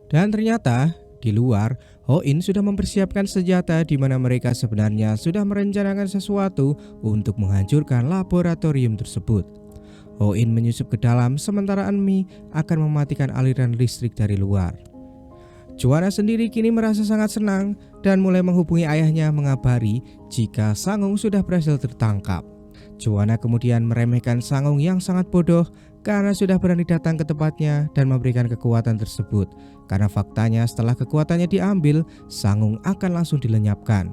Dan ternyata di luar, Hoin sudah mempersiapkan senjata di mana mereka sebenarnya sudah merencanakan sesuatu untuk menghancurkan laboratorium tersebut. Hoin menyusup ke dalam sementara Enmi akan mematikan aliran listrik dari luar. Juana sendiri kini merasa sangat senang dan mulai menghubungi ayahnya mengabari jika Sangung sudah berhasil tertangkap. Juana kemudian meremehkan Sangung yang sangat bodoh karena sudah berani datang ke tempatnya dan memberikan kekuatan tersebut. Karena faktanya setelah kekuatannya diambil, Sangung akan langsung dilenyapkan.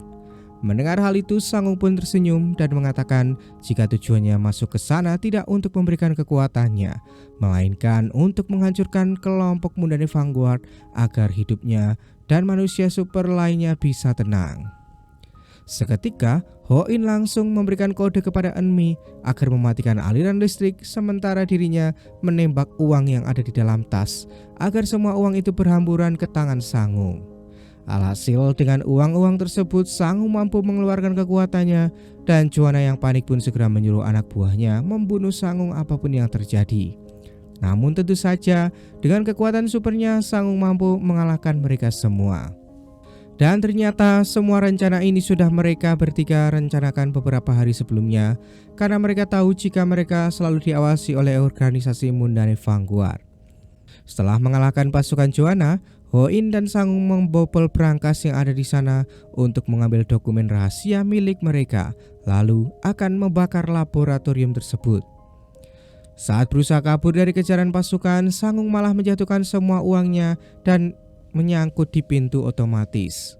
Mendengar hal itu, Sangung pun tersenyum dan mengatakan jika tujuannya masuk ke sana tidak untuk memberikan kekuatannya, melainkan untuk menghancurkan kelompok Mundane Vanguard agar hidupnya dan manusia super lainnya bisa tenang. Seketika, Hoin langsung memberikan kode kepada Enmi agar mematikan aliran listrik sementara dirinya menembak uang yang ada di dalam tas agar semua uang itu berhamburan ke tangan Sangung. Alhasil dengan uang-uang tersebut Sangung mampu mengeluarkan kekuatannya dan Juana yang panik pun segera menyuruh anak buahnya membunuh Sangung apapun yang terjadi. Namun tentu saja dengan kekuatan supernya Sangung mampu mengalahkan mereka semua. Dan ternyata semua rencana ini sudah mereka bertiga rencanakan beberapa hari sebelumnya karena mereka tahu jika mereka selalu diawasi oleh organisasi Mundane Vanguard. Setelah mengalahkan pasukan Juana, Hoin dan Sangung membobol brankas yang ada di sana untuk mengambil dokumen rahasia milik mereka, lalu akan membakar laboratorium tersebut. Saat berusaha kabur dari kejaran pasukan, Sangung malah menjatuhkan semua uangnya dan menyangkut di pintu otomatis.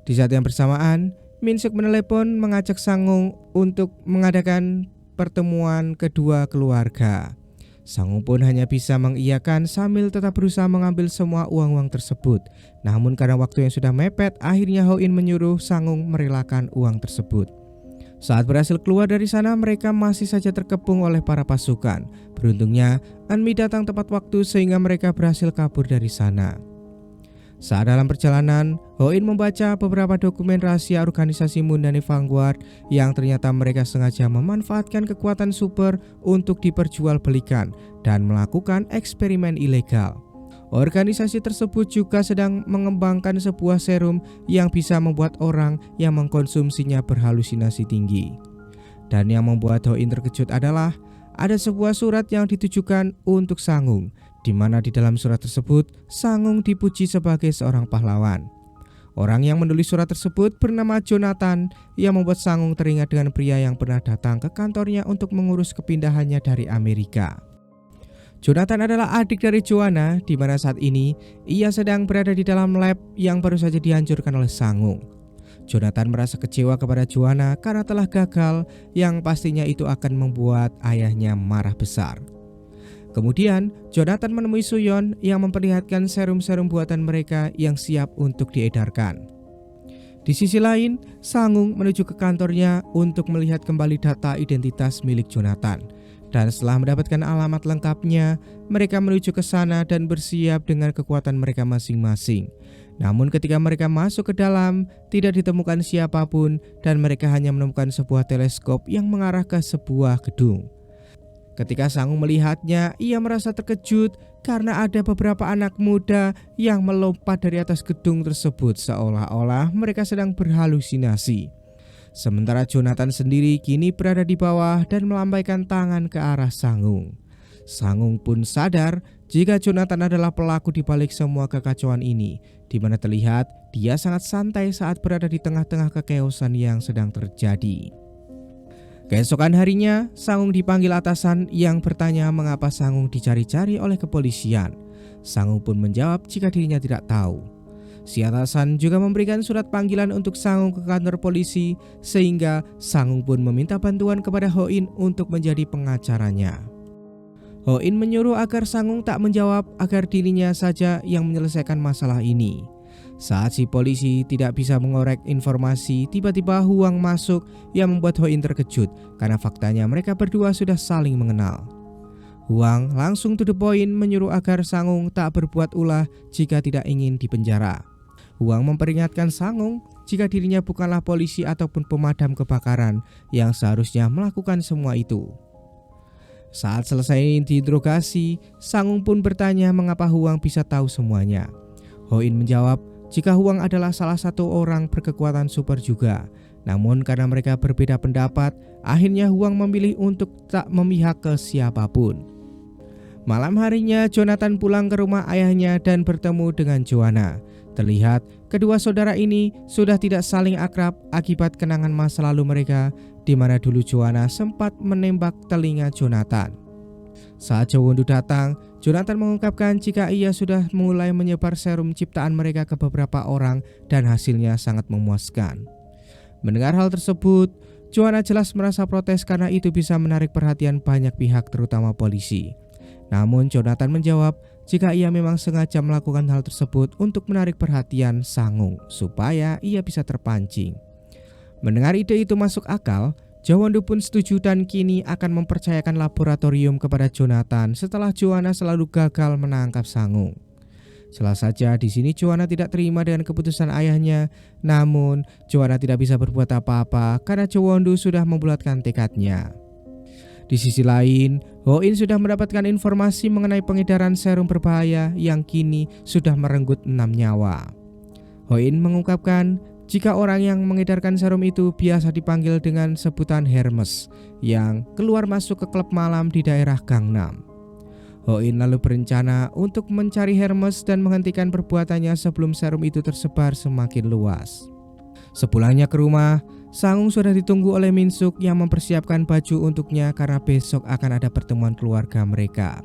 Di saat yang bersamaan, Minsuk menelepon mengajak Sangung untuk mengadakan pertemuan kedua keluarga. Sangung pun hanya bisa mengiyakan sambil tetap berusaha mengambil semua uang-uang tersebut. Namun karena waktu yang sudah mepet, akhirnya Hoin menyuruh Sangung merelakan uang tersebut. Saat berhasil keluar dari sana, mereka masih saja terkepung oleh para pasukan. Beruntungnya, Enmi datang tepat waktu sehingga mereka berhasil kabur dari sana. Saat dalam perjalanan, Hoin membaca beberapa dokumen rahasia organisasi Mundane Vanguard yang ternyata mereka sengaja memanfaatkan kekuatan super untuk diperjualbelikan dan melakukan eksperimen ilegal. Organisasi tersebut juga sedang mengembangkan sebuah serum yang bisa membuat orang yang mengkonsumsinya berhalusinasi tinggi. Dan yang membuat Hoin terkejut adalah ada sebuah surat yang ditujukan untuk Sangung, di mana di dalam surat tersebut Sangung dipuji sebagai seorang pahlawan. Orang yang menulis surat tersebut bernama Jonathan yang membuat Sangung teringat dengan pria yang pernah datang ke kantornya untuk mengurus kepindahannya dari Amerika. Jonathan adalah adik dari Juana, di mana saat ini ia sedang berada di dalam lab yang baru saja dihancurkan oleh Sangung. Jonathan merasa kecewa kepada Juana karena telah gagal, yang pastinya itu akan membuat ayahnya marah besar. Kemudian, Jonathan menemui Suyon yang memperlihatkan serum-serum buatan mereka yang siap untuk diedarkan. Di sisi lain, Sangung menuju ke kantornya untuk melihat kembali data identitas milik Jonathan. Dan setelah mendapatkan alamat lengkapnya, mereka menuju ke sana dan bersiap dengan kekuatan mereka masing-masing. Namun ketika mereka masuk ke dalam, tidak ditemukan siapapun dan mereka hanya menemukan sebuah teleskop yang mengarah ke sebuah gedung. Ketika Sangung melihatnya, ia merasa terkejut karena ada beberapa anak muda yang melompat dari atas gedung tersebut seolah-olah mereka sedang berhalusinasi. Sementara Jonathan sendiri kini berada di bawah dan melambaikan tangan ke arah Sangung. Sangung pun sadar jika Jonathan adalah pelaku di balik semua kekacauan ini, di mana terlihat dia sangat santai saat berada di tengah-tengah kekeosan yang sedang terjadi. Keesokan harinya, Sangung dipanggil atasan yang bertanya mengapa Sangung dicari-cari oleh kepolisian. Sangung pun menjawab jika dirinya tidak tahu. Si atasan juga memberikan surat panggilan untuk Sangung ke kantor polisi, sehingga Sangung pun meminta bantuan kepada Hoin untuk menjadi pengacaranya. Hoin menyuruh agar Sangung tak menjawab agar dirinya saja yang menyelesaikan masalah ini. Saat si polisi tidak bisa mengorek informasi, tiba-tiba Huang masuk yang membuat Hoin terkejut karena faktanya mereka berdua sudah saling mengenal. Huang langsung to the point menyuruh agar Sangung tak berbuat ulah jika tidak ingin dipenjara. Huang memperingatkan Sangung jika dirinya bukanlah polisi ataupun pemadam kebakaran yang seharusnya melakukan semua itu. Saat selesai diinterogasi, Sangung pun bertanya mengapa Huang bisa tahu semuanya. Ho-in menjawab jika Huang adalah salah satu orang berkekuatan super juga. Namun karena mereka berbeda pendapat, akhirnya Huang memilih untuk tak memihak ke siapapun. Malam harinya Jonathan pulang ke rumah ayahnya dan bertemu dengan Joanna. Terlihat kedua saudara ini sudah tidak saling akrab akibat kenangan masa lalu mereka, di mana dulu Joanna sempat menembak telinga Jonathan. Saat Jowondu datang, Jonathan mengungkapkan jika ia sudah mulai menyebar serum ciptaan mereka ke beberapa orang dan hasilnya sangat memuaskan. Mendengar hal tersebut, Joanna jelas merasa protes karena itu bisa menarik perhatian banyak pihak terutama polisi. Namun Jonathan menjawab jika ia memang sengaja melakukan hal tersebut untuk menarik perhatian Sang-ung supaya ia bisa terpancing. Mendengar ide itu masuk akal, Jowondu pun setuju dan kini akan mempercayakan laboratorium kepada Jonathan setelah Joanna selalu gagal menangkap Sang-ung. Jelas saja di sini Joanna tidak terima dengan keputusan ayahnya, namun Joanna tidak bisa berbuat apa-apa karena Jowondu sudah membulatkan tekadnya. Di sisi lain, Ho-in sudah mendapatkan informasi mengenai pengedaran serum berbahaya yang kini sudah merenggut 6 nyawa. Ho-in mengungkapkan jika orang yang mengedarkan serum itu biasa dipanggil dengan sebutan Hermes yang keluar masuk ke klub malam di daerah Gangnam. Ho-in lalu berencana untuk mencari Hermes dan menghentikan perbuatannya sebelum serum itu tersebar semakin luas. Sepulangnya ke rumah, Sang-ung sudah ditunggu oleh Min-suk yang mempersiapkan baju untuknya karena besok akan ada pertemuan keluarga mereka.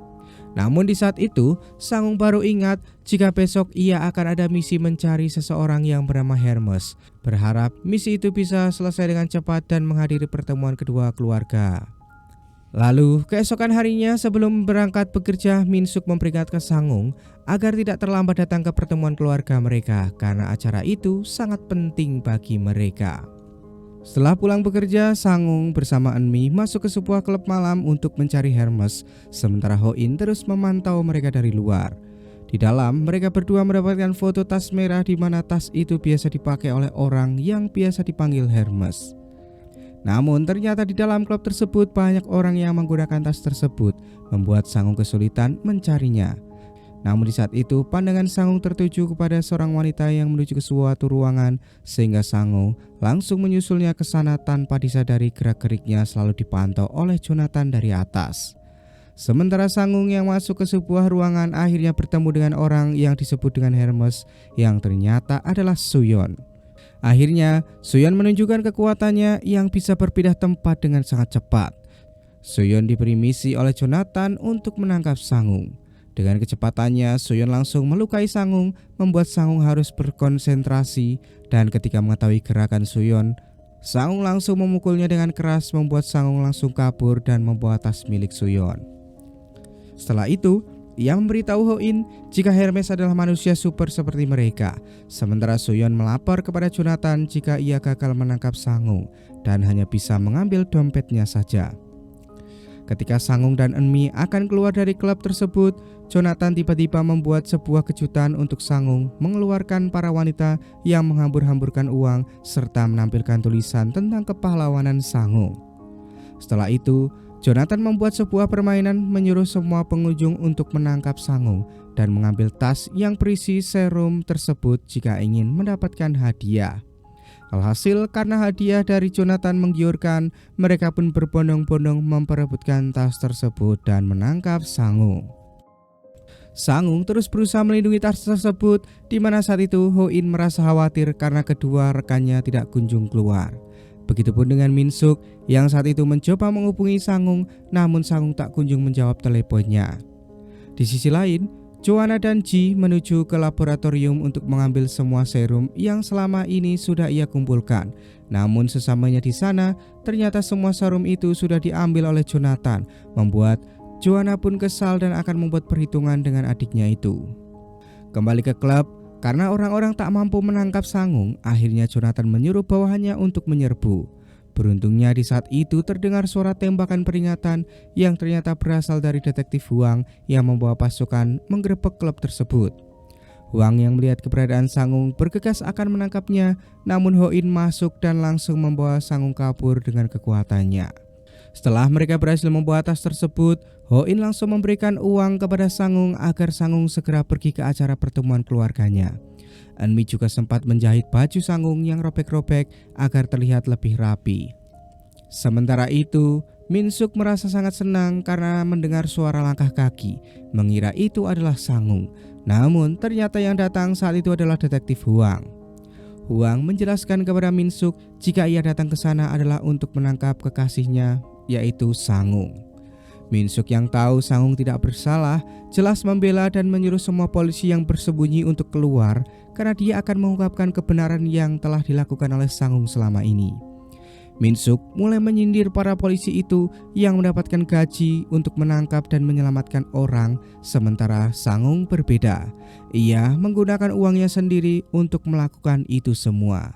Namun di saat itu, Sang-ung baru ingat jika besok ia akan ada misi mencari seseorang yang bernama Hermes. Berharap misi itu bisa selesai dengan cepat dan menghadiri pertemuan kedua keluarga. Lalu keesokan harinya sebelum berangkat bekerja, Min-suk memperingatkan Sang-ung agar tidak terlambat datang ke pertemuan keluarga mereka karena acara itu sangat penting bagi mereka. Setelah pulang bekerja, Sang-ung bersama Eunmi masuk ke sebuah klub malam untuk mencari Hermes, sementara Ho-in terus memantau mereka dari luar. Di dalam, mereka berdua mendapatkan foto tas merah di mana tas itu biasa dipakai oleh orang yang biasa dipanggil Hermes. Namun ternyata di dalam klub tersebut banyak orang yang menggunakan tas tersebut, membuat Sang-ung kesulitan mencarinya. Namun di saat itu pandangan Sang-ung tertuju kepada seorang wanita yang menuju ke suatu ruangan, sehingga Sang-ung langsung menyusulnya ke sana tanpa disadari gerak-geriknya selalu dipantau oleh Jonathan dari atas. Sementara Sang-ung yang masuk ke sebuah ruangan akhirnya bertemu dengan orang yang disebut dengan Hermes yang ternyata adalah Suyeon. Akhirnya Suyeon menunjukkan kekuatannya yang bisa berpindah tempat dengan sangat cepat. Suyeon diberi misi oleh Jonathan untuk menangkap Sang-ung. Dengan kecepatannya, Suyeon langsung melukai Sang-ung, membuat Sang-ung harus berkonsentrasi, dan ketika mengetahui gerakan Suyeon, Sang-ung langsung memukulnya dengan keras, membuat Sang-ung langsung kabur dan membawa tas milik Suyeon. Setelah itu, ia memberitahu Ho-in jika Hermes adalah manusia super seperti mereka, sementara Suyeon melapor kepada Jonathan jika ia gagal menangkap Sang-ung dan hanya bisa mengambil dompetnya saja. Ketika Sang-ung dan Eunmi akan keluar dari klub tersebut, Jonathan tiba-tiba membuat sebuah kejutan untuk Sang-ung, mengeluarkan para wanita yang menghambur-hamburkan uang serta menampilkan tulisan tentang kepahlawanan Sang-ung. Setelah itu, Jonathan membuat sebuah permainan menyuruh semua pengunjung untuk menangkap Sang-ung dan mengambil tas yang berisi serum tersebut jika ingin mendapatkan hadiah. Alhasil karena hadiah dari Jonathan menggiurkan, mereka pun berbondong-bondong memperebutkan tas tersebut dan menangkap Sang-ung. Sang-ung terus berusaha melindungi tas tersebut, di mana saat itu Ho-in merasa khawatir karena kedua rekannya tidak kunjung keluar. Begitupun dengan Min-suk yang saat itu mencoba menghubungi Sang-ung, namun Sang-ung tak kunjung menjawab teleponnya. Di sisi lain, Joanna dan Ji menuju ke laboratorium untuk mengambil semua serum yang selama ini sudah ia kumpulkan. Namun sesamanya di sana, ternyata semua serum itu sudah diambil oleh Jonathan, membuat Joanna pun kesal dan akan membuat perhitungan dengan adiknya itu. Kembali ke klub, karena orang-orang tak mampu menangkap Sang-ung, akhirnya Jonathan menyuruh bawahannya untuk menyerbu. Beruntungnya di saat itu terdengar suara tembakan peringatan yang ternyata berasal dari detektif Huang yang membawa pasukan menggerebek klub tersebut. Huang yang melihat keberadaan Sang-ung bergegas akan menangkapnya, namun Ho-in masuk dan langsung membawa Sang-ung kabur dengan kekuatannya. Setelah mereka berhasil membawa tas tersebut, Ho-in langsung memberikan uang kepada Sang-ung agar Sang-ung segera pergi ke acara pertemuan keluarganya. Eunmi juga sempat menjahit baju Sang-ung yang robek-robek agar terlihat lebih rapi. Sementara itu, Min-suk merasa sangat senang karena mendengar suara langkah kaki, mengira itu adalah Sang-ung. Namun ternyata yang datang saat itu adalah detektif Huang. Huang menjelaskan kepada Min-suk jika ia datang ke sana adalah untuk menangkap kekasihnya, yaitu Sang-ung. Min-suk yang tahu Sang-ung tidak bersalah, jelas membela dan menyuruh semua polisi yang bersembunyi untuk keluar karena dia akan mengungkapkan kebenaran yang telah dilakukan oleh Sang-ung selama ini. Min-suk mulai menyindir para polisi itu yang mendapatkan gaji untuk menangkap dan menyelamatkan orang, sementara Sang-ung berbeda. Ia menggunakan uangnya sendiri untuk melakukan itu semua.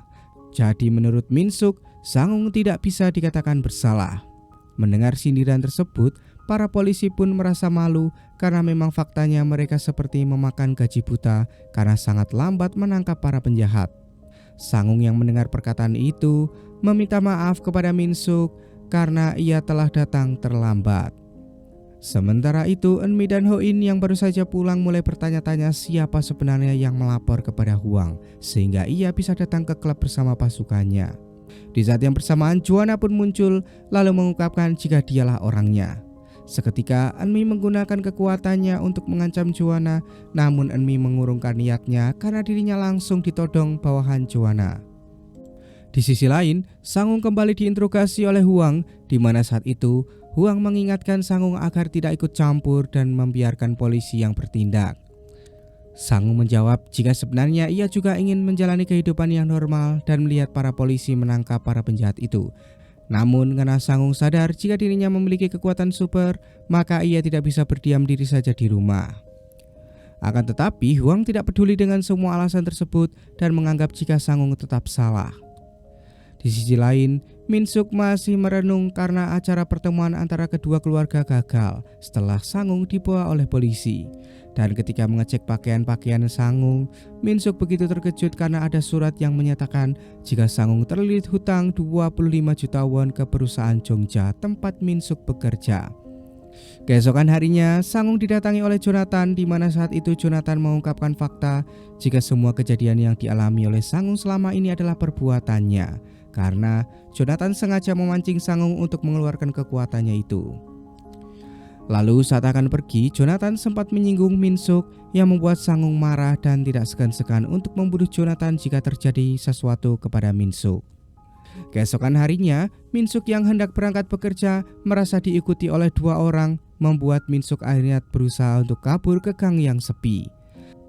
Jadi menurut Min-suk, Sang-ung tidak bisa dikatakan bersalah. Mendengar sindiran tersebut, para polisi pun merasa malu karena memang faktanya mereka seperti memakan gaji buta karena sangat lambat menangkap para penjahat. Sang-ung yang mendengar perkataan itu meminta maaf kepada Min-suk karena ia telah datang terlambat. Sementara itu, Eunmi dan Ho-in yang baru saja pulang mulai bertanya-tanya siapa sebenarnya yang melapor kepada Huang sehingga ia bisa datang ke klub bersama pasukannya. Di saat yang bersamaan, Juana pun muncul lalu mengungkapkan jika dialah orangnya. Seketika Eunmi menggunakan kekuatannya untuk mengancam Juana, namun Eunmi mengurungkan niatnya karena dirinya langsung ditodong bawahan Juana. Di sisi lain, Sang-ung kembali diinterogasi oleh Huang, di mana saat itu Huang mengingatkan Sang-ung agar tidak ikut campur dan membiarkan polisi yang bertindak. Sang-ung menjawab jika sebenarnya ia juga ingin menjalani kehidupan yang normal dan melihat para polisi menangkap para penjahat itu. Namun karena Sang-ung sadar jika dirinya memiliki kekuatan super, maka ia tidak bisa berdiam diri saja di rumah. Akan tetapi Huang tidak peduli dengan semua alasan tersebut dan menganggap jika Sang-ung tetap salah. Di sisi lain, Min-suk masih merenung karena acara pertemuan antara kedua keluarga gagal setelah Sang-ung dibawa oleh polisi. Dan ketika mengecek pakaian-pakaian Sang-ung, Min-suk begitu terkejut karena ada surat yang menyatakan jika Sang-ung terlilit hutang 25 juta won ke perusahaan Jongja tempat Min-suk bekerja. Keesokan harinya, Sang-ung didatangi oleh Jonathan, di mana saat itu Jonathan mengungkapkan fakta jika semua kejadian yang dialami oleh Sang-ung selama ini adalah perbuatannya, karena Jonathan sengaja memancing Sang-ung untuk mengeluarkan kekuatannya itu. Lalu saat akan pergi, Jonathan sempat menyinggung Min-suk yang membuat Sang-ung marah dan tidak segan-segan untuk membunuh Jonathan jika terjadi sesuatu kepada Min-suk. Keesokan harinya, Min-suk yang hendak berangkat bekerja merasa diikuti oleh dua orang, membuat Min-suk akhirnya berusaha untuk kabur ke gang yang sepi.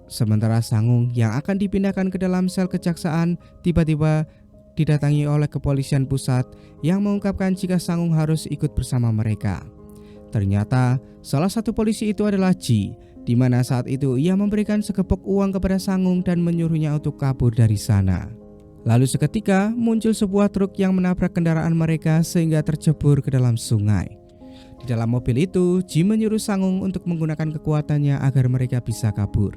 Sementara Sang-ung yang akan dipindahkan ke dalam sel kejaksaan tiba-tiba didatangi oleh kepolisian pusat yang mengungkapkan jika Sang-ung harus ikut bersama mereka. Ternyata salah satu polisi itu adalah Ji, di mana saat itu ia memberikan segepok uang kepada Sang-ung dan menyuruhnya untuk kabur dari sana. Lalu seketika muncul sebuah truk yang menabrak kendaraan mereka sehingga tercebur ke dalam sungai. Di dalam mobil itu, Ji menyuruh Sang-ung untuk menggunakan kekuatannya agar mereka bisa kabur.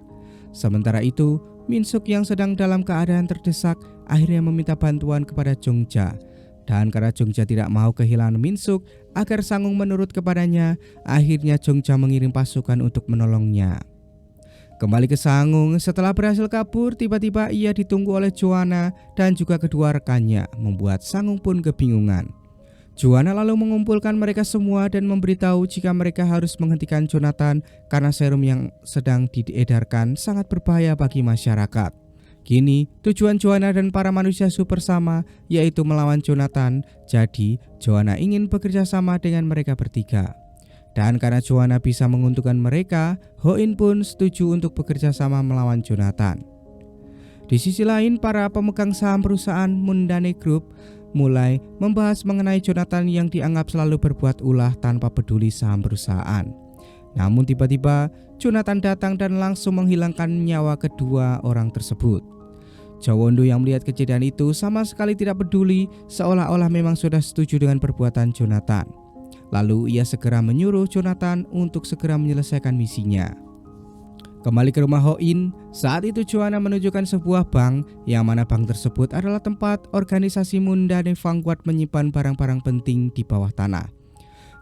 Sementara itu, Min-suk yang sedang dalam keadaan terdesak akhirnya meminta bantuan kepada Jongja. Dan karena Jongja tidak mau kehilangan Min-suk agar Sang-ung menurut kepadanya, akhirnya Jongja mengirim pasukan untuk menolongnya. Kembali ke Sang-ung, setelah berhasil kabur, tiba-tiba ia ditunggu oleh Juana dan juga kedua rekannya, membuat Sang-ung pun kebingungan. Juana lalu mengumpulkan mereka semua dan memberitahu jika mereka harus menghentikan Jonathan karena serum yang sedang diedarkan sangat berbahaya bagi masyarakat. Kini tujuan Juana dan para manusia super sama, yaitu melawan Jonathan. Jadi Juana ingin bekerja sama dengan mereka bertiga. Dan karena Juana bisa menguntungkan mereka, Ho-in pun setuju untuk bekerja sama melawan Jonathan. Di sisi lain, para pemegang saham perusahaan Mundane Group mulai membahas mengenai Jonathan yang dianggap selalu berbuat ulah tanpa peduli saham perusahaan. Namun tiba-tiba Jonathan datang dan langsung menghilangkan nyawa kedua orang tersebut. Jawondo yang melihat kejadian itu sama sekali tidak peduli, seolah-olah memang sudah setuju dengan perbuatan Jonathan. Lalu ia segera menyuruh Jonathan untuk segera menyelesaikan misinya. Kembali ke rumah Ho-in, saat itu Juana menunjukkan sebuah bank, yang mana bank tersebut adalah tempat organisasi Mundane Vanguard menyimpan barang-barang penting di bawah tanah.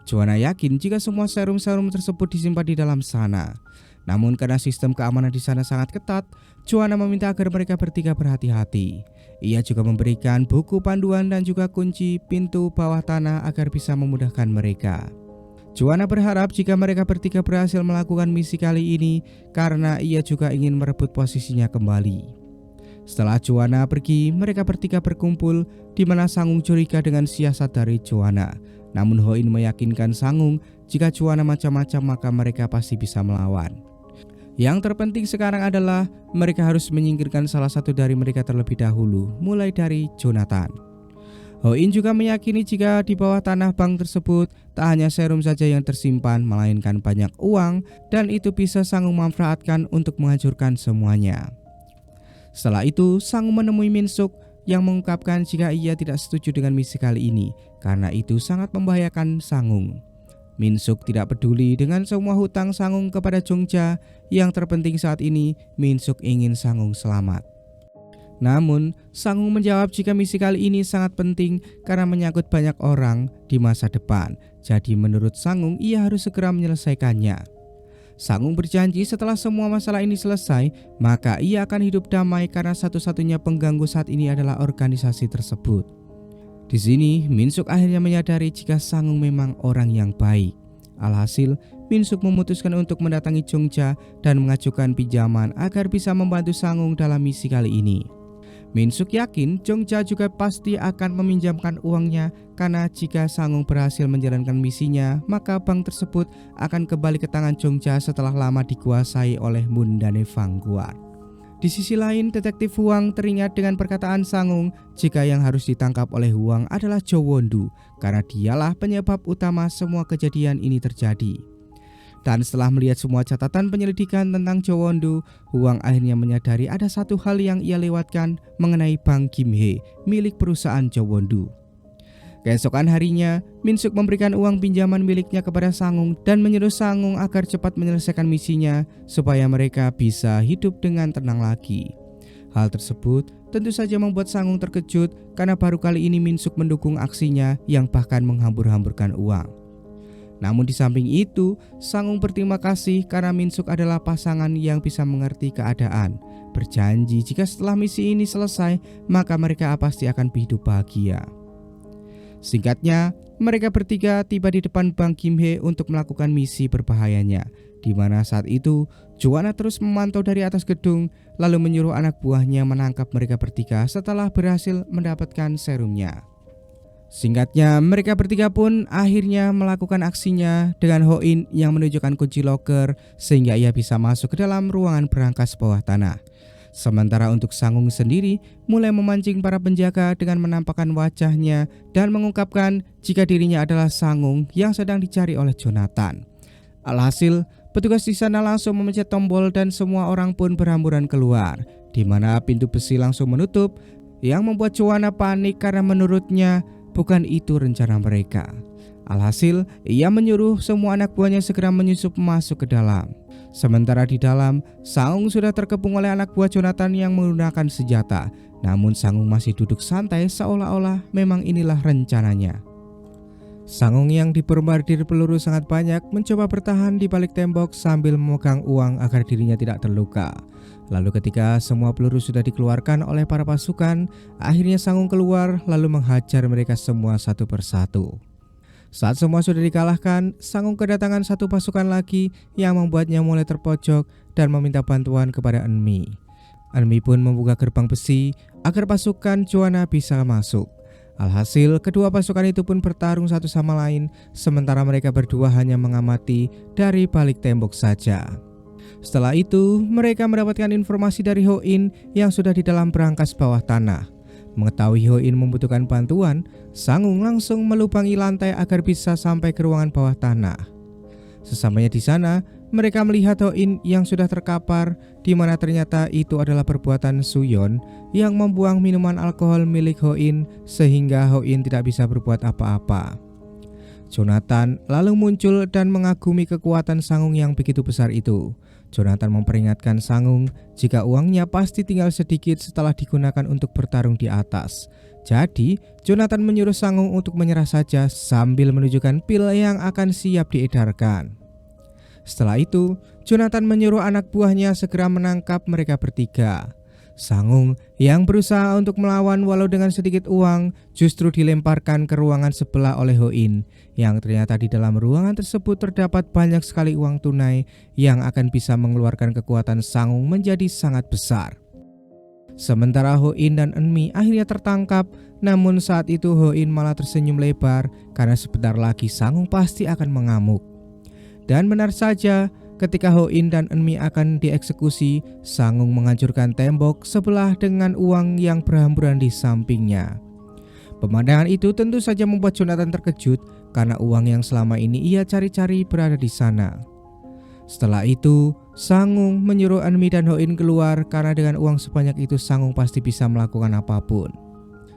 Joanna yakin jika semua serum-serum tersebut disimpan di dalam sana. Namun karena sistem keamanan di sana sangat ketat, Joanna meminta agar mereka bertiga berhati-hati. Ia juga memberikan buku panduan dan juga kunci pintu bawah tanah agar bisa memudahkan mereka. Joanna berharap jika mereka bertiga berhasil melakukan misi kali ini karena ia juga ingin merebut posisinya kembali. Setelah Joanna pergi, mereka bertiga berkumpul di mana Sangung curiga dengan siasat dari Joanna. Namun Ho-in meyakinkan Sangung jika Joanna macam-macam maka mereka pasti bisa melawan. Yang terpenting sekarang adalah mereka harus menyingkirkan salah satu dari mereka terlebih dahulu, mulai dari Jonathan. Ho-in juga meyakini jika di bawah tanah bank tersebut tak hanya serum saja yang tersimpan, melainkan banyak uang dan itu bisa Sangung manfaatkan untuk menghancurkan semuanya. Setelah itu, Sangung menemui Min-suk yang mengungkapkan jika ia tidak setuju dengan misi kali ini karena itu sangat membahayakan Sangung. Min-suk tidak peduli dengan semua hutang Sangung kepada Jongja. Yang terpenting saat ini, Min-suk ingin Sangung selamat. Namun, Sangung menjawab jika misi kali ini sangat penting karena menyangkut banyak orang di masa depan. Jadi menurut Sangung, ia harus segera menyelesaikannya. Sangung berjanji setelah semua masalah ini selesai, maka ia akan hidup damai karena satu-satunya pengganggu saat ini adalah organisasi tersebut. Di sini, Min-suk akhirnya menyadari jika Sangung memang orang yang baik. Alhasil, Min-suk memutuskan untuk mendatangi Jongja dan mengajukan pinjaman agar bisa membantu Sangung dalam misi kali ini. Min-suk yakin Jongja juga pasti akan meminjamkan uangnya karena jika Sangung berhasil menjalankan misinya, maka bank tersebut akan kembali ke tangan Jongja setelah lama dikuasai oleh Mundane Vanguard. Di sisi lain, detektif Huang teringat dengan perkataan Sangung jika yang harus ditangkap oleh Huang adalah Jo Won-du karena dialah penyebab utama semua kejadian ini terjadi. Dan setelah melihat semua catatan penyelidikan tentang Jo Won-du, Huang akhirnya menyadari ada satu hal yang ia lewatkan mengenai Bank Kim-hye milik perusahaan Jo Won-du. Keesokan harinya, Min-suk memberikan uang pinjaman miliknya kepada Sangung dan menyuruh Sangung agar cepat menyelesaikan misinya supaya mereka bisa hidup dengan tenang lagi. Hal tersebut tentu saja membuat Sangung terkejut karena baru kali ini Min-suk mendukung aksinya yang bahkan menghambur-hamburkan uang. Namun di samping itu, Sangung berterima kasih karena Min-suk adalah pasangan yang bisa mengerti keadaan. Berjanji jika setelah misi ini selesai, maka mereka pasti akan hidup bahagia. Singkatnya, mereka bertiga tiba di depan Bank Kim-hye untuk melakukan misi berbahayanya, di mana saat itu Joanna terus memantau dari atas gedung lalu menyuruh anak buahnya menangkap mereka bertiga setelah berhasil mendapatkan serumnya. Singkatnya, mereka bertiga pun akhirnya melakukan aksinya dengan Ho-in yang menunjukkan kunci loker sehingga ia bisa masuk ke dalam ruangan berangkas bawah tanah. Sementara untuk Sangung sendiri mulai memancing para penjaga dengan menampakkan wajahnya dan mengungkapkan jika dirinya adalah Sangung yang sedang dicari oleh Jonathan. Alhasil, petugas di sana langsung memencet tombol dan semua orang pun berhamburan keluar, di mana pintu besi langsung menutup yang membuat Joanna panik karena menurutnya bukan itu rencana mereka. Alhasil, ia menyuruh semua anak buahnya segera menyusup masuk ke dalam. Sementara di dalam, Sangung sudah terkepung oleh anak buah Jonathan yang menggunakan senjata. Namun Sangung masih duduk santai seolah-olah memang inilah rencananya. Sangung yang dibombardir peluru sangat banyak mencoba bertahan di balik tembok sambil memegang uang agar dirinya tidak terluka. Lalu ketika semua peluru sudah dikeluarkan oleh para pasukan, akhirnya Sangung keluar lalu menghajar mereka semua satu persatu. Saat semua sudah dikalahkan, Sangung kedatangan satu pasukan lagi yang membuatnya mulai terpojok dan meminta bantuan kepada Eunmi. Eunmi pun membuka gerbang besi agar pasukan Joanna bisa masuk. Alhasil, kedua pasukan itu pun bertarung satu sama lain, sementara mereka berdua hanya mengamati dari balik tembok saja. Setelah itu, mereka mendapatkan informasi dari Ho-in yang sudah di dalam berangkas bawah tanah. Mengetahui Ho-in membutuhkan bantuan, Sangung langsung melubangi lantai agar bisa sampai ke ruangan bawah tanah. Sesampainya di sana, mereka melihat Ho-in yang sudah terkapar, di mana ternyata itu adalah perbuatan Suyon yang membuang minuman alkohol milik Ho-in sehingga Ho-in tidak bisa berbuat apa-apa. Jonathan lalu muncul dan mengagumi kekuatan Sangung yang begitu besar itu. Jonathan memperingatkan Sangung jika uangnya pasti tinggal sedikit setelah digunakan untuk bertarung di atas. Jadi, Jonathan menyuruh Sangung untuk menyerah saja sambil menunjukkan pil yang akan siap diedarkan. Setelah itu, Jonathan menyuruh anak buahnya segera menangkap mereka bertiga. Sangung yang berusaha untuk melawan walau dengan sedikit uang justru dilemparkan ke ruangan sebelah oleh Ho-in, yang ternyata di dalam ruangan tersebut terdapat banyak sekali uang tunai yang akan bisa mengeluarkan kekuatan Sangung menjadi sangat besar. Sementara Ho-in dan Eunmi akhirnya tertangkap, namun saat itu Ho-in malah tersenyum lebar karena sebentar lagi Sangung pasti akan mengamuk. Dan benar saja, ketika Ho-in dan Eunmi akan dieksekusi, Sangung menghancurkan tembok sebelah dengan uang yang berhamburan di sampingnya. Pemandangan itu tentu saja membuat Jonathan terkejut karena uang yang selama ini ia cari-cari berada di sana. Setelah itu, Sangung menyuruh Eunmi dan Ho-in keluar karena dengan uang sebanyak itu Sangung pasti bisa melakukan apapun.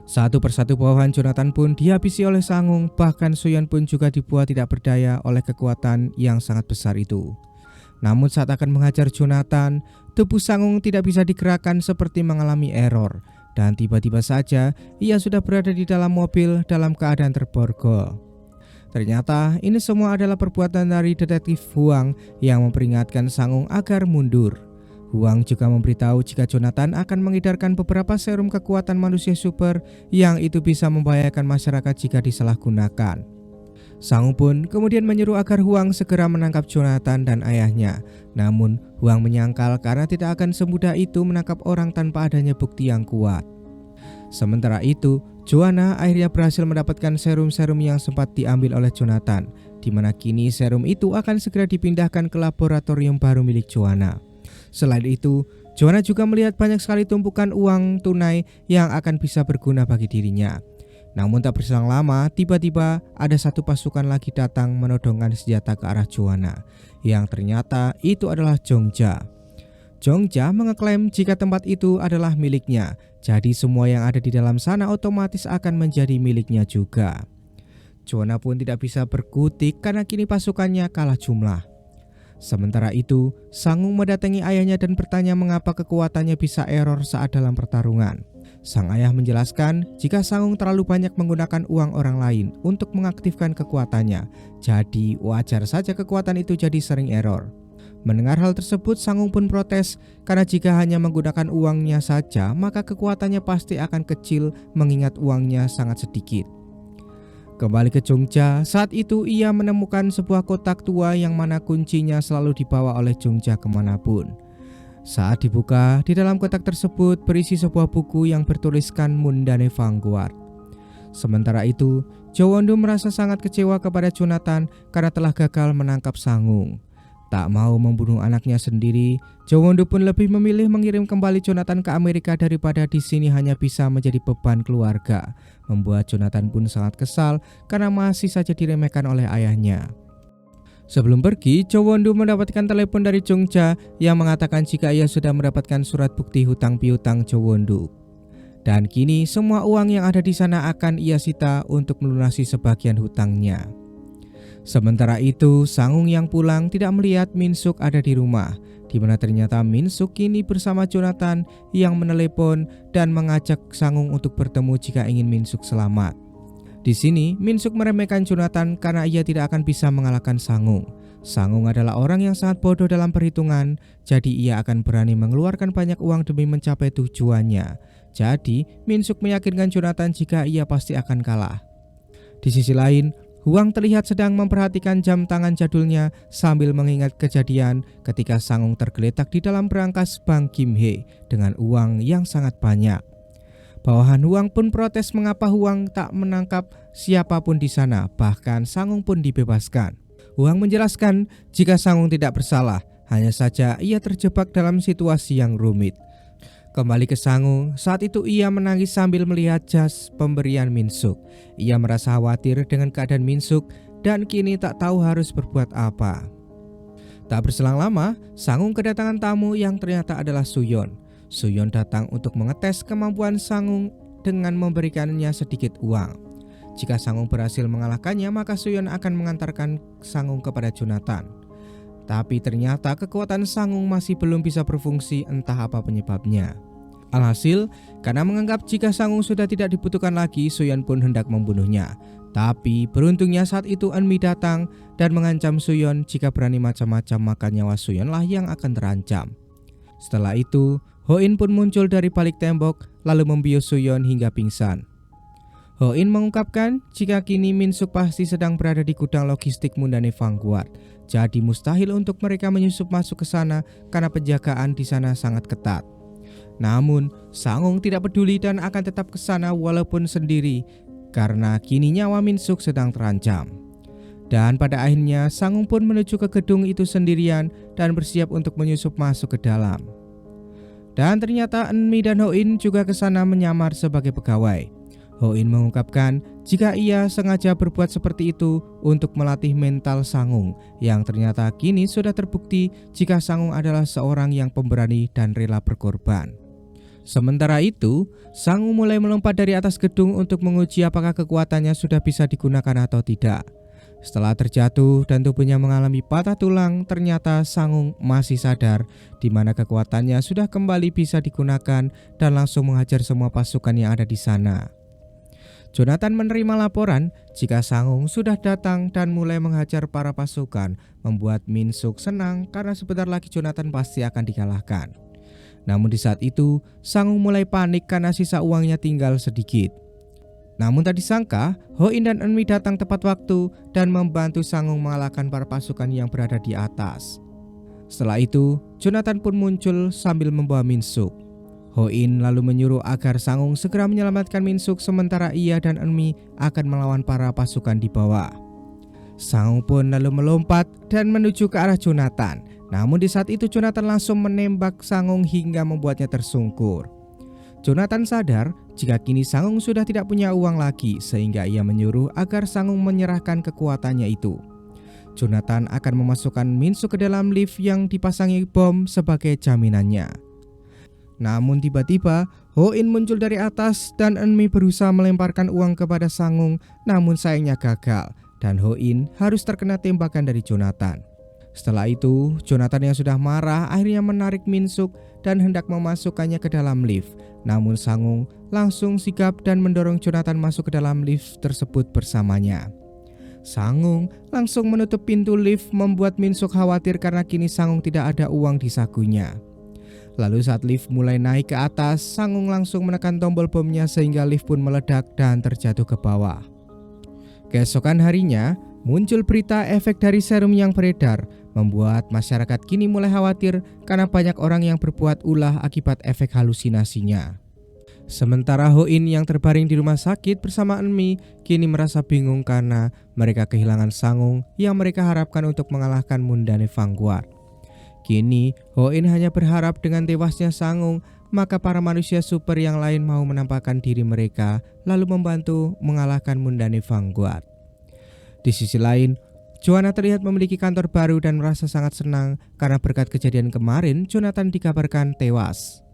Satu persatu bawahan Jonathan pun dihabisi oleh Sangung, bahkan Suyeon pun juga dibuat tidak berdaya oleh kekuatan yang sangat besar itu. Namun saat akan menghajar Jonathan, tubuh Sangung tidak bisa digerakkan seperti mengalami error, dan tiba-tiba saja ia sudah berada di dalam mobil dalam keadaan terborgol. Ternyata ini semua adalah perbuatan dari detektif Huang yang memperingatkan Sangung agar mundur. Huang juga memberitahu jika Jonathan akan mengedarkan beberapa serum kekuatan manusia super yang itu bisa membahayakan masyarakat jika disalahgunakan. Sangung pun kemudian menyuruh agar Huang segera menangkap Jonathan dan ayahnya. Namun Huang menyangkal karena tidak akan semudah itu menangkap orang tanpa adanya bukti yang kuat. Sementara itu, Joanna akhirnya berhasil mendapatkan serum-serum yang sempat diambil oleh Jonathan, di mana kini serum itu akan segera dipindahkan ke laboratorium baru milik Joanna. Selain itu, Joanna juga melihat banyak sekali tumpukan uang tunai yang akan bisa berguna bagi dirinya. Namun tak berselang lama, tiba-tiba ada satu pasukan lagi datang menodongkan senjata ke arah Joanna, yang ternyata itu adalah Jongja. Jongja mengeklaim jika tempat itu adalah miliknya, jadi semua yang ada di dalam sana otomatis akan menjadi miliknya juga. Joanna pun tidak bisa berkutik karena kini pasukannya kalah jumlah. Sementara itu, Sangung mendatangi ayahnya dan bertanya mengapa kekuatannya bisa error saat dalam pertarungan. Sang ayah menjelaskan jika Sangung terlalu banyak menggunakan uang orang lain untuk mengaktifkan kekuatannya, jadi wajar saja kekuatan itu jadi sering error. Mendengar hal tersebut, Sangung pun protes karena jika hanya menggunakan uangnya saja, maka kekuatannya pasti akan kecil mengingat uangnya sangat sedikit. Kembali ke Jongja, saat itu ia menemukan sebuah kotak tua yang mana kuncinya selalu dibawa oleh Jongja kemanapun. Saat dibuka, di dalam kotak tersebut berisi sebuah buku yang bertuliskan Mundane Vanguard. Sementara itu, Jo Won-do merasa sangat kecewa kepada Jonathan karena telah gagal menangkap Sangung. Tak mau membunuh anaknya sendiri, Jo Won-do pun lebih memilih mengirim kembali Jonathan ke Amerika daripada di sini hanya bisa menjadi beban keluarga. Membuat Jonathan pun sangat kesal karena masih saja diremehkan oleh ayahnya. Sebelum pergi, Jo Won-do mendapatkan telepon dari Jongja yang mengatakan jika ia sudah mendapatkan surat bukti hutang piutang Jo Won-do. Dan kini semua uang yang ada di sana akan ia sita untuk melunasi sebagian hutangnya. Sementara itu, Sangung yang pulang tidak melihat Min-suk ada di rumah, di mana ternyata Min-suk kini bersama Jonathan yang menelepon dan mengajak Sangung untuk bertemu jika ingin Min-suk selamat. Di sini, Min-suk meremehkan Jonathan karena ia tidak akan bisa mengalahkan Sangung. Sangung adalah orang yang sangat bodoh dalam perhitungan, jadi ia akan berani mengeluarkan banyak uang demi mencapai tujuannya. Jadi, Min-suk meyakinkan Jonathan jika ia pasti akan kalah. Di sisi lain, Huang terlihat sedang memperhatikan jam tangan jadulnya sambil mengingat kejadian ketika Sangung tergeletak di dalam berangkas Bank Kim Hee dengan uang yang sangat banyak. Bawahan Huang pun protes mengapa Huang tak menangkap siapapun di sana, bahkan Sangung pun dibebaskan. Huang menjelaskan jika Sangung tidak bersalah, hanya saja ia terjebak dalam situasi yang rumit. Kembali ke Sangung, saat itu ia menangis sambil melihat jas pemberian Min-suk. Ia merasa khawatir dengan keadaan Min-suk dan kini tak tahu harus berbuat apa. Tak berselang lama, Sangung kedatangan tamu yang ternyata adalah Suyeon. Suyeon datang untuk mengetes kemampuan Sangung dengan memberikannya sedikit uang. Jika Sangung berhasil mengalahkannya, maka Suyeon akan mengantarkan Sangung kepada Jonathan. Tapi ternyata kekuatan Sangung masih belum bisa berfungsi, entah apa penyebabnya. Alhasil, karena menganggap jika Sangung sudah tidak dibutuhkan lagi, Suyeon pun hendak membunuhnya. Tapi beruntungnya saat itu Eunmi datang dan mengancam Suyeon jika berani macam-macam maka nyawa Suyeonlah yang akan terancam. Setelah itu, Ho-in pun muncul dari balik tembok lalu membius Suyeon hingga pingsan. Ho-in mengungkapkan jika kini Min-suk pasti sedang berada di gudang logistik Mundane Vanguard. Jadi mustahil untuk mereka menyusup masuk ke sana karena penjagaan di sana sangat ketat. Namun, Sangung tidak peduli dan akan tetap ke sana walaupun sendiri karena kini nyawa Min-suk sedang terancam. Dan pada akhirnya Sangung pun menuju ke gedung itu sendirian dan bersiap untuk menyusup masuk ke dalam. Dan ternyata Eunmi dan Ho-in juga ke sana menyamar sebagai pegawai. Ho-in mengungkapkan jika ia sengaja berbuat seperti itu untuk melatih mental Sangung yang ternyata kini sudah terbukti jika Sangung adalah seorang yang pemberani dan rela berkorban. Sementara itu, Sangung mulai melompat dari atas gedung untuk menguji apakah kekuatannya sudah bisa digunakan atau tidak. Setelah terjatuh dan tubuhnya mengalami patah tulang, ternyata Sangung masih sadar di mana kekuatannya sudah kembali bisa digunakan dan langsung menghajar semua pasukan yang ada di sana. Jonathan menerima laporan jika Sangung sudah datang dan mulai menghajar para pasukan, membuat Min-suk senang karena sebentar lagi Jonathan pasti akan dikalahkan. Namun di saat itu, Sangung mulai panik karena sisa uangnya tinggal sedikit. Namun tak disangka, Ho-in dan Eunmi datang tepat waktu dan membantu Sangung mengalahkan para pasukan yang berada di atas. Setelah itu, Jonathan pun muncul sambil membawa Min-suk. Ho-in lalu menyuruh agar Sangung segera menyelamatkan Min-suk sementara ia dan Eunmi akan melawan para pasukan di bawah. Sangung pun lalu melompat dan menuju ke arah Jonathan. Namun di saat itu Jonathan langsung menembak Sangung hingga membuatnya tersungkur. Jonathan sadar jika kini Sangung sudah tidak punya uang lagi sehingga ia menyuruh agar Sangung menyerahkan kekuatannya itu. Jonathan akan memasukkan Min-suk ke dalam lift yang dipasangi bom sebagai jaminannya. Namun tiba-tiba Ho-in muncul dari atas dan Eunmi berusaha melemparkan uang kepada Sangung, namun sayangnya gagal dan Ho-in harus terkena tembakan dari Jonathan. Setelah itu, Jonathan yang sudah marah akhirnya menarik Min-suk dan hendak memasukkannya ke dalam lift. Namun Sangung langsung sigap dan mendorong Jonathan masuk ke dalam lift tersebut bersamanya. Sangung langsung menutup pintu lift membuat Min-suk khawatir karena kini Sangung tidak ada uang di sakunya. Lalu saat lift mulai naik ke atas, Sangung langsung menekan tombol bomnya sehingga lift pun meledak dan terjatuh ke bawah. Keesokan harinya, muncul berita efek dari serum yang beredar, membuat masyarakat kini mulai khawatir karena banyak orang yang berbuat ulah akibat efek halusinasinya. Sementara Ho-in yang terbaring di rumah sakit bersama Eunmi kini merasa bingung karena mereka kehilangan Sangung yang mereka harapkan untuk mengalahkan Mundane Vanguard. Kini Ho-in hanya berharap dengan tewasnya Sangung, maka para manusia super yang lain mau menampakkan diri mereka lalu membantu mengalahkan Mundane Vanguard. Di sisi lain, Joanna terlihat memiliki kantor baru dan merasa sangat senang karena berkat kejadian kemarin Jonathan dikabarkan tewas.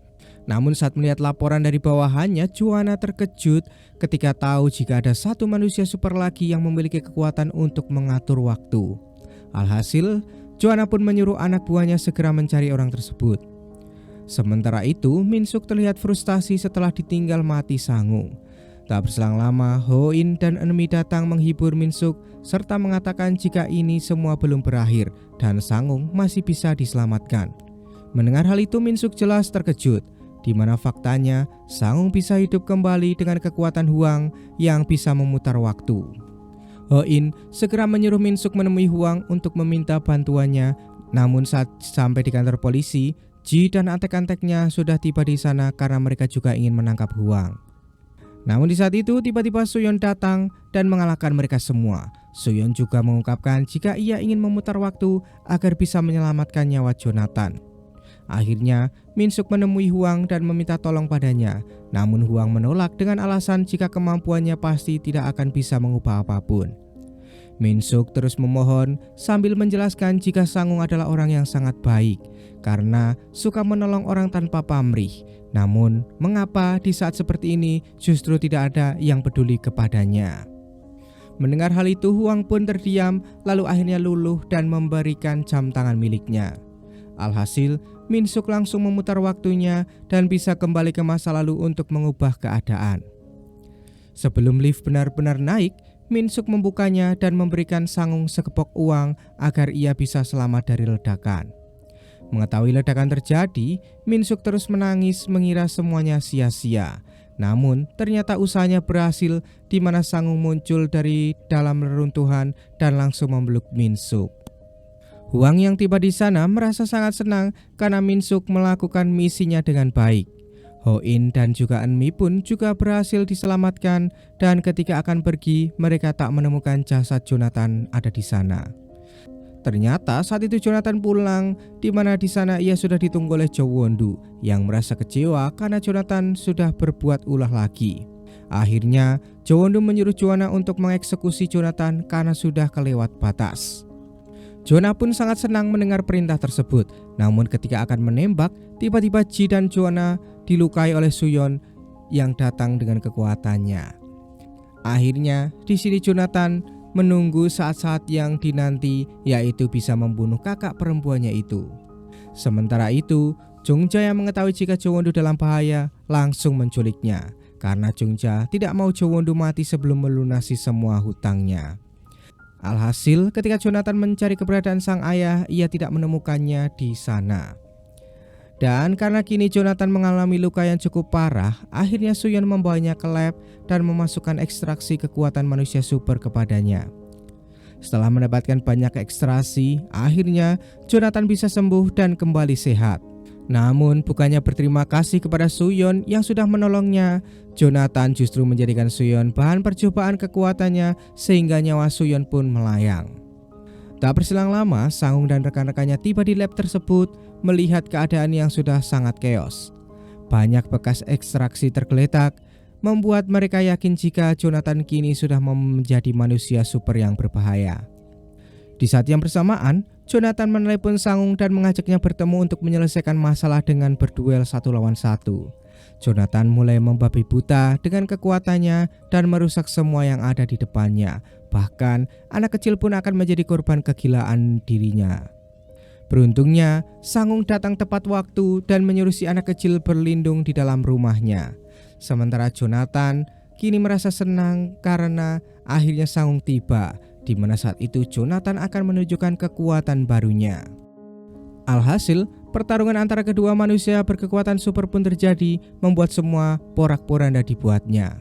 Namun saat melihat laporan dari bawahannya, Joanna terkejut ketika tahu jika ada satu manusia super lagi yang memiliki kekuatan untuk mengatur waktu. Alhasil, Joanna pun menyuruh anak buahnya segera mencari orang tersebut. Sementara itu, Min-suk terlihat frustasi setelah ditinggal mati Sangung. Tak berselang lama, Ho-in dan Eunmi datang menghibur Min-suk serta mengatakan jika ini semua belum berakhir dan Sangung masih bisa diselamatkan. Mendengar hal itu, Min-suk jelas terkejut, di mana faktanya Sangung bisa hidup kembali dengan kekuatan Hwang yang bisa memutar waktu. Ho-in segera menyuruh Min-suk menemui Hwang untuk meminta bantuannya. Namun saat sampai di kantor polisi, Ji dan antek-anteknya sudah tiba di sana karena mereka juga ingin menangkap Hwang. Namun di saat itu tiba-tiba Suyeon datang dan mengalahkan mereka semua. Suyeon juga mengungkapkan jika ia ingin memutar waktu agar bisa menyelamatkan nyawa Jonathan. Akhirnya Min-suk menemui Hwang dan meminta tolong padanya. Namun Hwang menolak dengan alasan jika kemampuannya pasti tidak akan bisa mengubah apapun. Min-suk terus memohon sambil menjelaskan jika Sangung adalah orang yang sangat baik karena suka menolong orang tanpa pamrih. Namun mengapa di saat seperti ini justru tidak ada yang peduli kepadanya? Mendengar hal itu, Huang pun terdiam, lalu akhirnya luluh dan memberikan jam tangan miliknya. Alhasil, Min Suk langsung memutar waktunya dan bisa kembali ke masa lalu untuk mengubah keadaan. Sebelum lift benar-benar naik, Min Suk membukanya dan memberikan Sang-ung sekepok uang agar ia bisa selamat dari ledakan. Mengetahui ledakan terjadi, Min Suk terus menangis mengira semuanya sia-sia. Namun ternyata usahanya berhasil, di mana Sang-ung muncul dari dalam reruntuhan dan langsung memeluk Min Suk. Huang yang tiba di sana merasa sangat senang karena Min Suk melakukan misinya dengan baik. Ho-in dan juga Eun-mi pun juga berhasil diselamatkan, dan ketika akan pergi mereka tak menemukan jasad Jonathan ada di sana. Ternyata saat itu Jonathan pulang, di mana di sana ia sudah ditunggu oleh Jo Won-du yang merasa kecewa karena Jonathan sudah berbuat ulah lagi. Akhirnya Jo Won-du menyuruh Joanna untuk mengeksekusi Jonathan karena sudah kelewat batas. Joanna pun sangat senang mendengar perintah tersebut. Namun ketika akan menembak, tiba-tiba Ji dan Joanna dilukai oleh Suyeon yang datang dengan kekuatannya. Akhirnya di sini Jonathan menunggu saat-saat yang dinanti, yaitu bisa membunuh kakak perempuannya itu. Sementara itu, Jongja yang mengetahui jika Jo Won-du dalam bahaya langsung menculiknya, karena Jongja tidak mau Jo Won-du mati sebelum melunasi semua hutangnya. Alhasil, ketika Jonathan mencari keberadaan sang ayah, ia tidak menemukannya di sana. Dan karena kini Jonathan mengalami luka yang cukup parah, akhirnya Suyeon membawanya ke lab dan memasukkan ekstraksi kekuatan manusia super kepadanya. Setelah mendapatkan banyak ekstraksi, akhirnya Jonathan bisa sembuh dan kembali sehat. Namun bukannya berterima kasih kepada Suyeon yang sudah menolongnya, Jonathan justru menjadikan Suyeon bahan percobaan kekuatannya sehingga nyawa Suyeon pun melayang. Tak berselang lama, Sang-ung dan rekan-rekannya tiba di lab tersebut melihat keadaan yang sudah sangat keos. Banyak bekas ekstraksi tergeletak, membuat mereka yakin jika Jonathan kini sudah menjadi manusia super yang berbahaya. Di saat yang bersamaan, Jonathan menelepon Sang-ung dan mengajaknya bertemu untuk menyelesaikan masalah dengan berduel 1 lawan 1. Jonathan mulai membabi buta dengan kekuatannya dan merusak semua yang ada di depannya. Bahkan anak kecil pun akan menjadi korban kegilaan dirinya. Beruntungnya, Sang-ung datang tepat waktu dan menyuruh si anak kecil berlindung di dalam rumahnya. Sementara Jonathan kini merasa senang karena akhirnya Sang-ung tiba, di mana saat itu Jonathan akan menunjukkan kekuatan barunya. Alhasil, pertarungan antara kedua manusia berkekuatan super pun terjadi, membuat semua porak-poranda dibuatnya.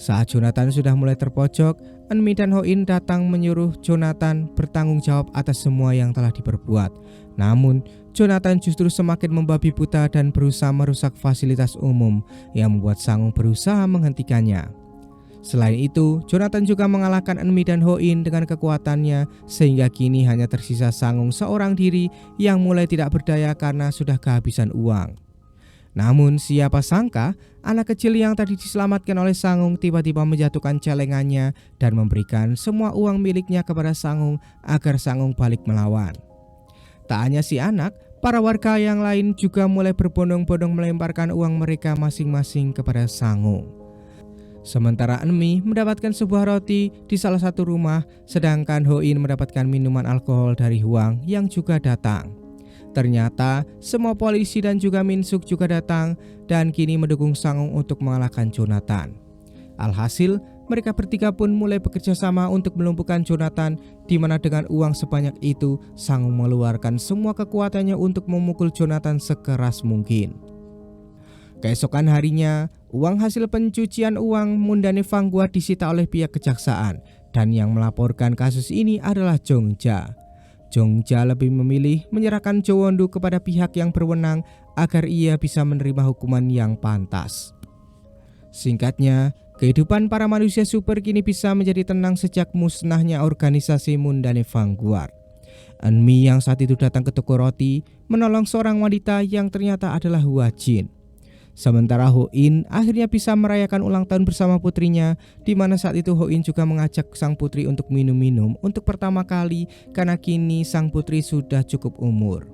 Saat Jonathan sudah mulai terpojok, Eun-mi dan Ho-in datang menyuruh Jonathan bertanggung jawab atas semua yang telah diperbuat. Namun, Jonathan justru semakin membabi buta dan berusaha merusak fasilitas umum yang membuat Sang-ung berusaha menghentikannya. Selain itu, Jonathan juga mengalahkan Eun-mi dan Ho-in dengan kekuatannya, sehingga kini hanya tersisa Sang-ung seorang diri yang mulai tidak berdaya karena sudah kehabisan uang. Namun siapa sangka, anak kecil yang tadi diselamatkan oleh Sang-ung tiba-tiba menjatuhkan celengannya dan memberikan semua uang miliknya kepada Sang-ung agar Sang-ung balik melawan. Tak hanya si anak, para warga yang lain juga mulai berbondong-bondong melemparkan uang mereka masing-masing kepada Sang-ung. Sementara Eun-mi mendapatkan sebuah roti di salah satu rumah, sedangkan Ho-in mendapatkan minuman alkohol dari Huang yang juga datang. Ternyata semua polisi dan juga Min Suk juga datang dan kini mendukung Sang-ung untuk mengalahkan Jonathan. Alhasil, mereka bertiga pun mulai bekerja sama untuk melumpuhkan Jonathan, di mana dengan uang sebanyak itu, Sang-ung mengeluarkan semua kekuatannya untuk memukul Jonathan sekeras mungkin. Keesokan harinya, uang hasil pencucian uang Mundane Vanguard disita oleh pihak kejaksaan, dan yang melaporkan kasus ini adalah Jongja. Jongja lebih memilih menyerahkan Jo Won-du kepada pihak yang berwenang agar ia bisa menerima hukuman yang pantas. Singkatnya, kehidupan para manusia super kini bisa menjadi tenang sejak musnahnya organisasi Mundane Vanguard. Eun-mi yang saat itu datang ke toko roti menolong seorang wanita yang ternyata adalah Hua Jin. Sementara Ho-in akhirnya bisa merayakan ulang tahun bersama putrinya, di mana saat itu Ho-in juga mengajak sang putri untuk minum-minum untuk pertama kali karena kini sang putri sudah cukup umur.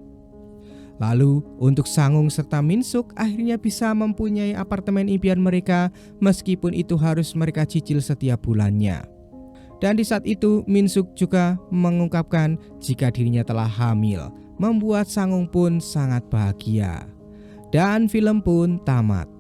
Lalu untuk Sang-ung serta Min Suk akhirnya bisa mempunyai apartemen impian mereka, meskipun itu harus mereka cicil setiap bulannya. Dan di saat itu Min Suk juga mengungkapkan jika dirinya telah hamil, membuat Sang-ung pun sangat bahagia. Dan film pun tamat.